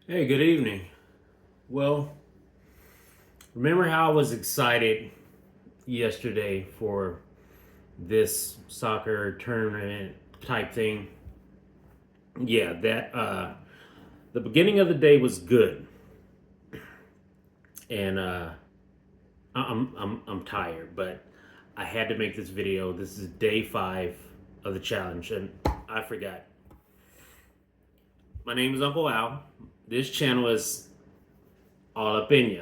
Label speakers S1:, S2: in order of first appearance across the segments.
S1: Hey, good evening. Well, remember how I was excited yesterday for this soccer tournament type thing? Yeah, that the beginning of the day was good, and I'm tired, but I had to make this video. This is day 5 of the challenge, and I forgot. My name is Uncle Al. This channel is all up in ya.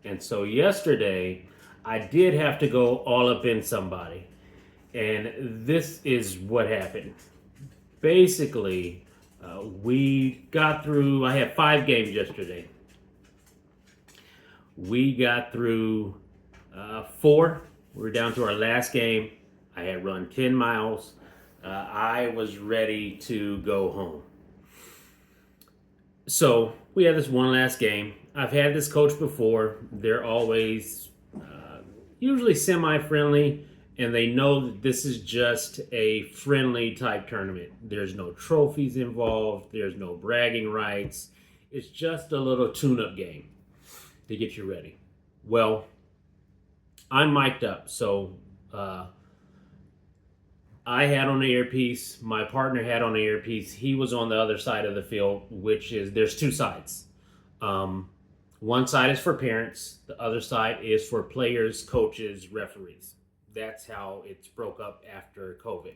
S1: And so yesterday, I did have to go all up in somebody. And this is what happened. Basically, we got through, I had 5 games yesterday. We got through 4. We were down to our last game. I had run 10 miles. I was ready to go home. So we had this one last game. I've had this coach before. They're always usually semi-friendly, and they know that this is just a friendly type tournament. There's no trophies involved. There's no bragging rights. It's just a little tune-up game to get you ready. Well, I'm mic'd up, so I had on the earpiece. My partner had on the earpiece. He was on the other side of the field, which is there's 2 sides. One side is for parents. The other side is for players, coaches, referees. That's how it's broke up after COVID.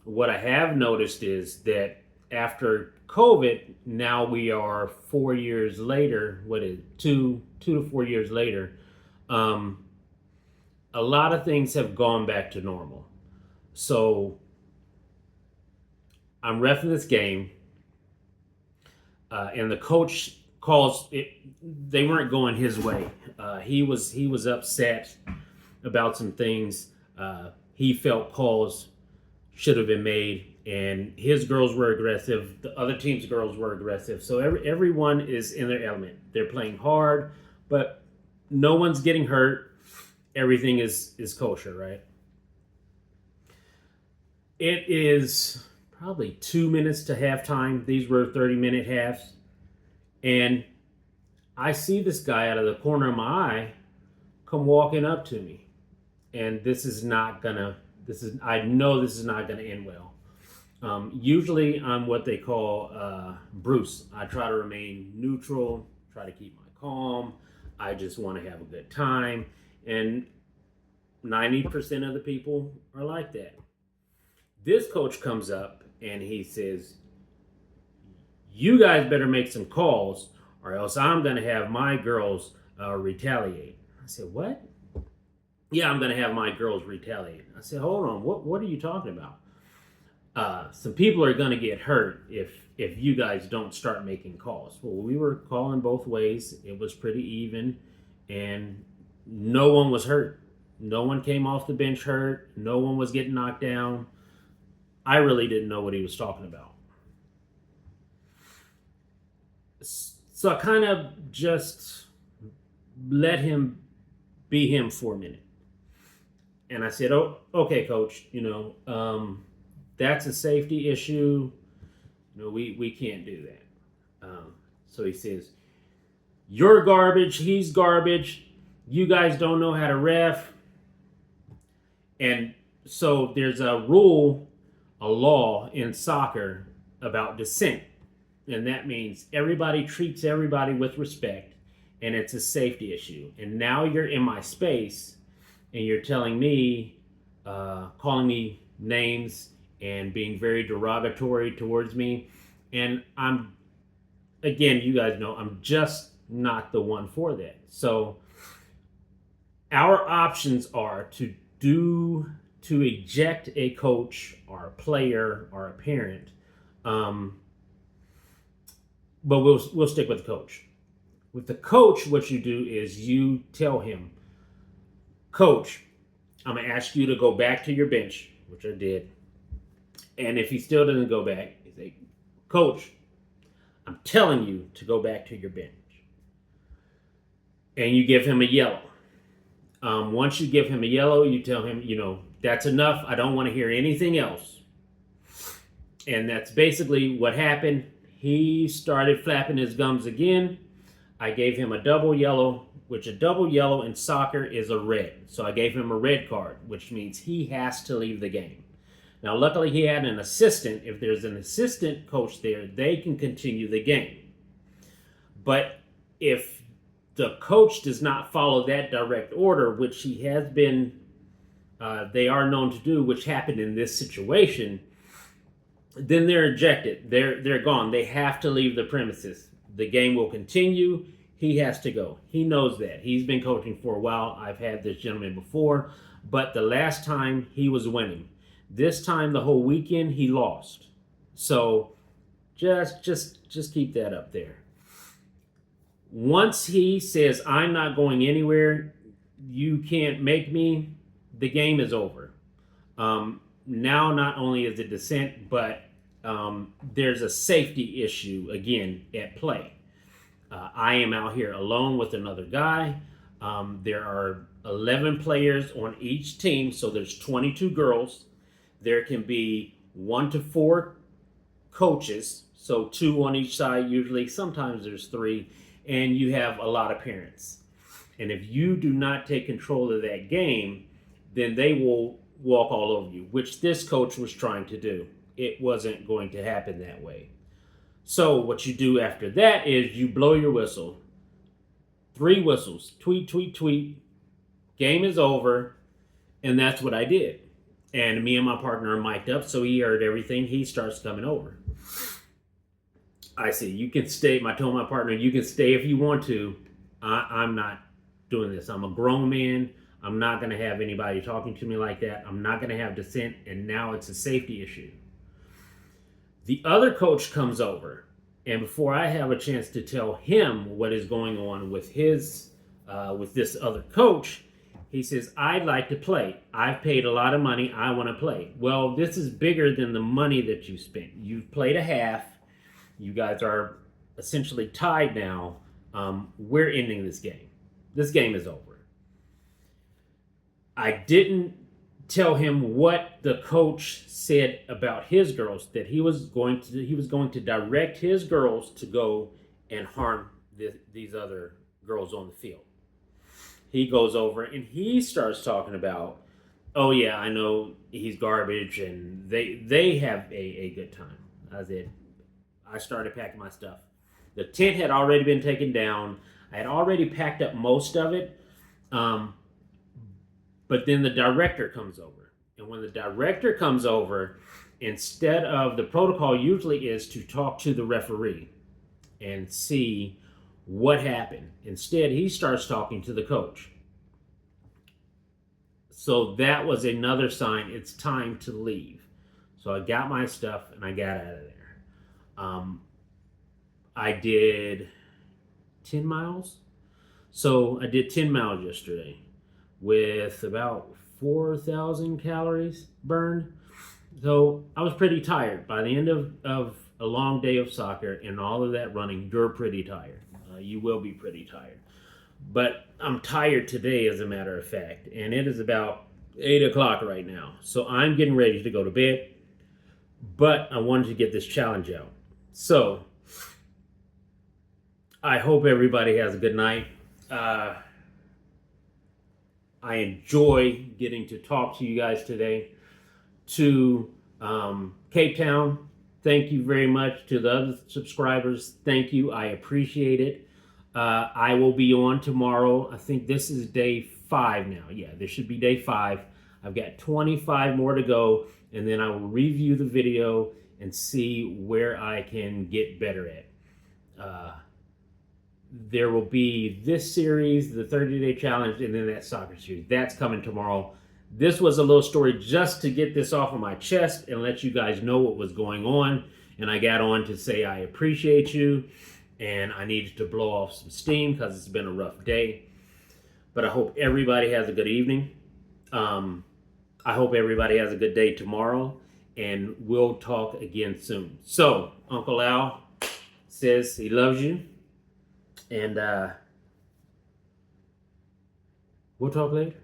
S1: What I have noticed is that after COVID, now we are 4 years later. What is it, 2 to 4 years later? A lot of things have gone back to normal. So I'm refing this game, and the coach calls it. They weren't going his way. He was upset about some things. He felt calls should have been made, and his girls were aggressive. The other team's girls were aggressive. So everyone is in their element. They're playing hard, but no one's getting hurt. Everything is kosher, right? It is probably 2 minutes to halftime. These were 30-minute halves. And I see this guy out of the corner of my eye come walking up to me. And I know this is not gonna end well. Usually I'm what they call Bruce. I try to remain neutral, try to keep my calm. I just want to have a good time. And 90% of the people are like that. This coach comes up and he says, "You guys better make some calls, or else I'm going to have my girls retaliate." I said, "What?" "Yeah, I'm going to have my girls retaliate." I said, "Hold on, what are you talking about? Some people are going to get hurt if you guys don't start making calls." Well, we were calling both ways. It was pretty even, and no one was hurt. No one came off the bench hurt. No one was getting knocked down. I really didn't know what he was talking about. So I kind of just let him be him for a minute. And I said, "Oh, okay, coach, that's a safety issue. We can't do that." So he says, "You're garbage. He's garbage. You guys don't know how to ref." And so there's a law in soccer about dissent. And that means everybody treats everybody with respect, and it's a safety issue. And now you're in my space, and you're telling me, calling me names and being very derogatory towards me. And again, you guys know, I'm just not the one for that. So our options are to eject a coach or a player or a parent, but we'll stick with the coach. With the coach, what you do is you tell him, "Coach, I'm gonna ask you to go back to your bench," which I did. And if he still doesn't go back, you say, "Coach, I'm telling you to go back to your bench." And you give him a yellow. Once you give him a yellow, you tell him, "That's enough. I don't want to hear anything else." And that's basically what happened. he started flapping his gums again. I gave him a double yellow, which a double yellow in soccer is a red. So I gave him a red card, which means he has to leave the game. Now, luckily, he had an assistant. If there's an assistant coach there, they can continue the game. But if the coach does not follow that direct order, which he has been, they are known to do, which happened in this situation, then they're ejected. They're gone. They have to leave the premises. The game will continue. He has to go. He knows that. He's been coaching for a while. I've had this gentleman before, but the last time he was winning. This time, the whole weekend, he lost. So just keep that up there. Once he says, I'm not going anywhere, you can't make me, the game is over. Now, not only is it dissent, but there's a safety issue, again, at play. I am out here alone with another guy. There are 11 players on each team, so there's 22 girls. There can be 1 to 4 coaches, so 2 on each side usually. Sometimes there's 3, and you have a lot of parents. And if you do not take control of that game, then they will walk all over you, which this coach was trying to do. It wasn't going to happen that way. So what you do after that is you blow your whistle. 3 whistles. Tweet, tweet, tweet. Game is over. And that's what I did. And me and my partner are mic'd up, so he heard everything. He starts coming over. I see. You can stay. I told my partner, you can stay if you want to. I'm not doing this. I'm a grown man. I'm not going to have anybody talking to me like that. I'm not going to have dissent. And now it's a safety issue. The other coach comes over. And before I have a chance to tell him what is going on with his, with this other coach, he says, I'd like to play. I've paid a lot of money. I want to play. Well, this is bigger than the money that you spent. You've played a half. You guys are essentially tied now. We're ending this game. This game is over. I didn't tell him what the coach said about his girls, that he was going to direct his girls to go and harm these other girls on the field. He goes over and he starts talking about, oh yeah, I know he's garbage, and they have a good time. I started packing my stuff. The tent had already been taken down. I had already packed up most of it. But then the director comes over. And when the director comes over, instead of, the protocol usually is to talk to the referee and see what happened. Instead, he starts talking to the coach. So that was another sign it's time to leave. So I got my stuff and I got out of there. I did 10 miles. So I did 10 miles yesterday with about 4,000 calories burned. So I was pretty tired. By the end of a long day of soccer and all of that running, you're pretty tired. You will be pretty tired. But I'm tired today, as a matter of fact. And it is about 8 o'clock right now. So I'm getting ready to go to bed. But I wanted to get this challenge out. So I hope everybody has a good night. I enjoy getting to talk to you guys today. To Cape Town, thank you very much. To the other subscribers, thank you. I appreciate it. I will be on tomorrow. I think this is day 5 now. Yeah, this should be day 5. I've got 25 more to go, and then I will review the video and see where I can get better at. There will be this series, the 30-day challenge, and then that soccer series. That's coming tomorrow. This was a little story just to get this off of my chest and let you guys know what was going on. And I got on to say I appreciate you, and I needed to blow off some steam because it's been a rough day. But I hope everybody has a good evening. I hope everybody has a good day tomorrow, and we'll talk again soon. So, Uncle Al says he loves you, and we'll talk later.